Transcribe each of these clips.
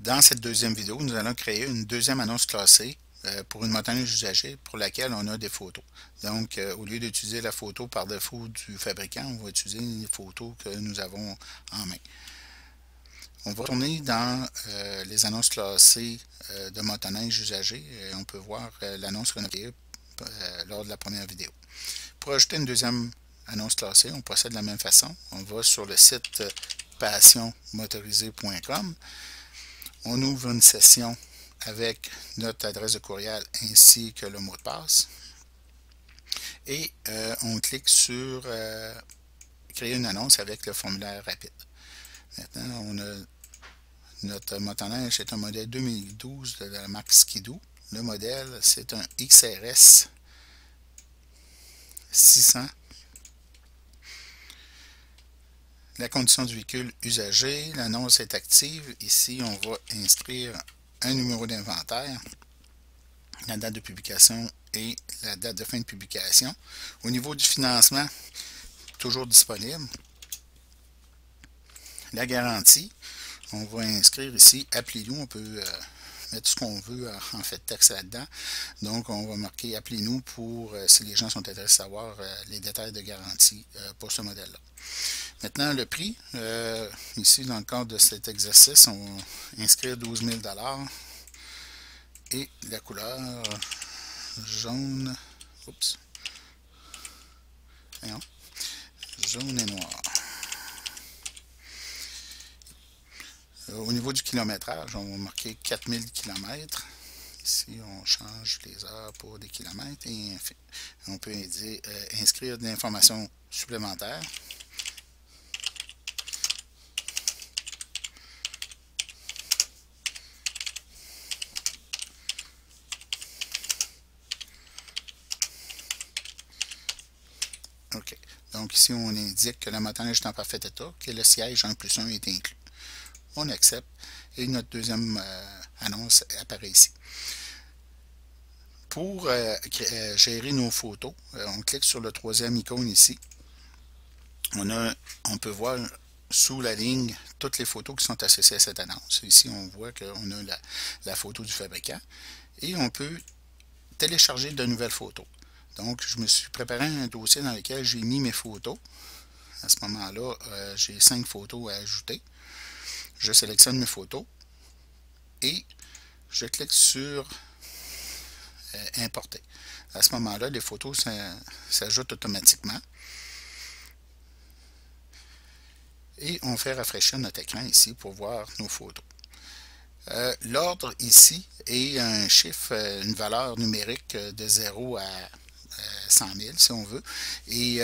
Dans cette deuxième vidéo, nous allons créer une deuxième annonce classée pour une motoneige usagée pour laquelle on a des photos. Donc, au lieu d'utiliser la photo par défaut du fabricant, on va utiliser les photos que nous avons en main. On va tourner dans les annonces classées de motoneige usagée et on peut voir l'annonce qu'on a créée lors de la première vidéo. Pour ajouter une deuxième annonce classée, on procède de la même façon. On va sur le site passionmotorisée.com. On ouvre une session avec notre adresse de courriel ainsi que le mot de passe. Et on clique sur créer une annonce avec le formulaire rapide. Maintenant, on a notre motoneige, c'est un modèle 2012 de la marque Skidoo. Le modèle, c'est un XRS 600. La condition du véhicule usagé, l'annonce est active. Ici, on va inscrire un numéro d'inventaire, la date de publication et la date de fin de publication. Au niveau du financement, toujours disponible. La garantie, on va inscrire ici, appelez-nous, on peut mettre ce qu'on veut en fait texte là-dedans. Donc, on va marquer appelez-nous pour si les gens sont intéressés à savoir les détails de garantie pour ce modèle-là. Maintenant, le prix, ici dans le cadre de cet exercice, on va inscrire 12 000 $ et la couleur jaune, oups, non, jaune et noir. Au niveau du kilométrage, on va marquer 4000 km. Ici, on change les heures pour des kilomètres et on peut inscrire de l'information supplémentaire. OK. Donc ici, on indique que la motoneige est en parfait état, que le siège 1+1 est inclus. On accepte et notre deuxième annonce apparaît ici. Pour gérer nos photos, on clique sur le troisième icône ici. On peut voir sous la ligne toutes les photos qui sont associées à cette annonce. Ici, on voit qu'on a la photo du fabricant et on peut télécharger de nouvelles photos. Donc, je me suis préparé un dossier dans lequel j'ai mis mes photos. À ce moment-là, j'ai 5 photos à ajouter. Je sélectionne mes photos et je clique sur importer. À ce moment-là, les photos s'ajoutent automatiquement. Et on fait rafraîchir notre écran ici pour voir nos photos. L'ordre ici est un chiffre, une valeur numérique de 0 à 100 000 si on veut. Et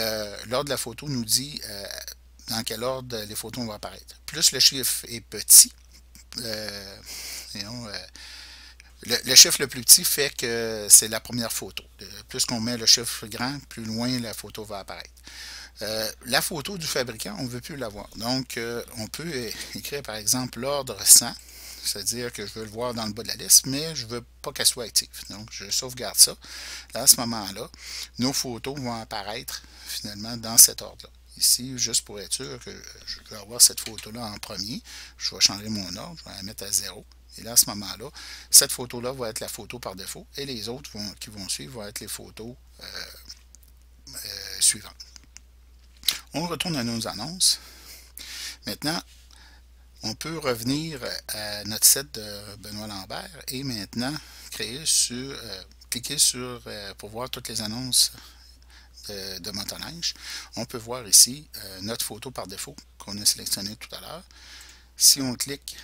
l'ordre de la photo nous dit dans quel ordre les photos vont apparaître. Plus le chiffre est petit, le chiffre le plus petit fait que c'est la première photo. Plus qu'on met le chiffre grand, plus loin la photo va apparaître. La photo du fabricant, on ne veut plus l'avoir. Donc, on peut écrire par exemple l'ordre 100, c'est-à-dire que je veux le voir dans le bas de la liste, mais je ne veux pas qu'elle soit active. Donc, je sauvegarde ça. Là, à ce moment-là, nos photos vont apparaître finalement dans cet ordre-là. Ici, juste pour être sûr que je veux avoir cette photo-là en premier, je vais changer mon ordre, je vais la mettre à 0. Et là, à ce moment-là, cette photo-là va être la photo par défaut et les autres qui vont suivre vont être les photos suivantes. On retourne à nos annonces. Maintenant, on peut revenir à notre site de Benoît Lambert et maintenant cliquer sur pour voir toutes les annonces de motoneige. On peut voir ici notre photo par défaut qu'on a sélectionné tout à l'heure. Si on clique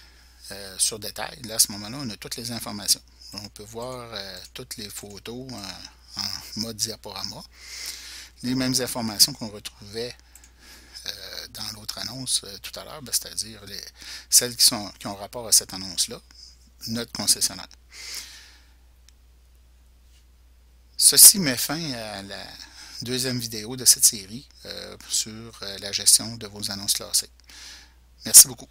sur détail, là à ce moment-là, on a toutes les informations. On peut voir toutes les photos en mode diaporama. Les mêmes informations qu'on retrouvait dans l'autre annonce tout à l'heure, c'est-à-dire celles qui ont rapport à cette annonce-là, notre concessionnaire. Ceci met fin à la deuxième vidéo de cette série sur la gestion de vos annonces classées. Merci beaucoup.